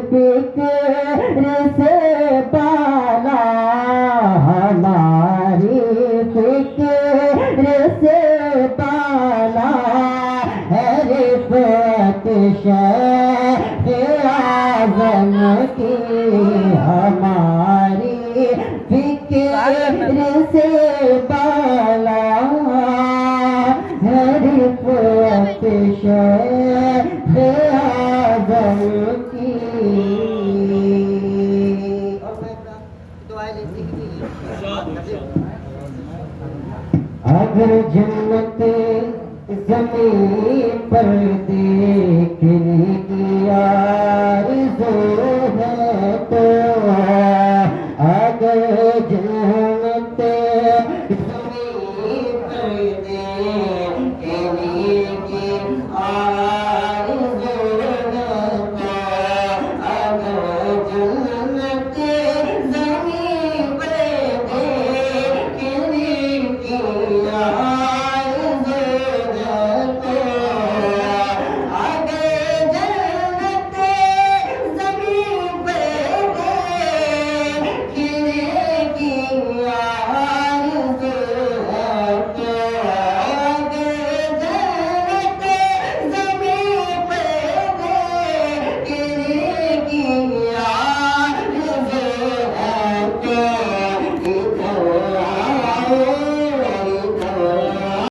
फिक्र से पाला, हमारी फिक्र से पाला है रिफ़त शेख़ आज़म की, हमारी फिक्र से पाला है रिफ़त शेख़ आज़म की। अगर जन्नत ज़मीन पर देखने की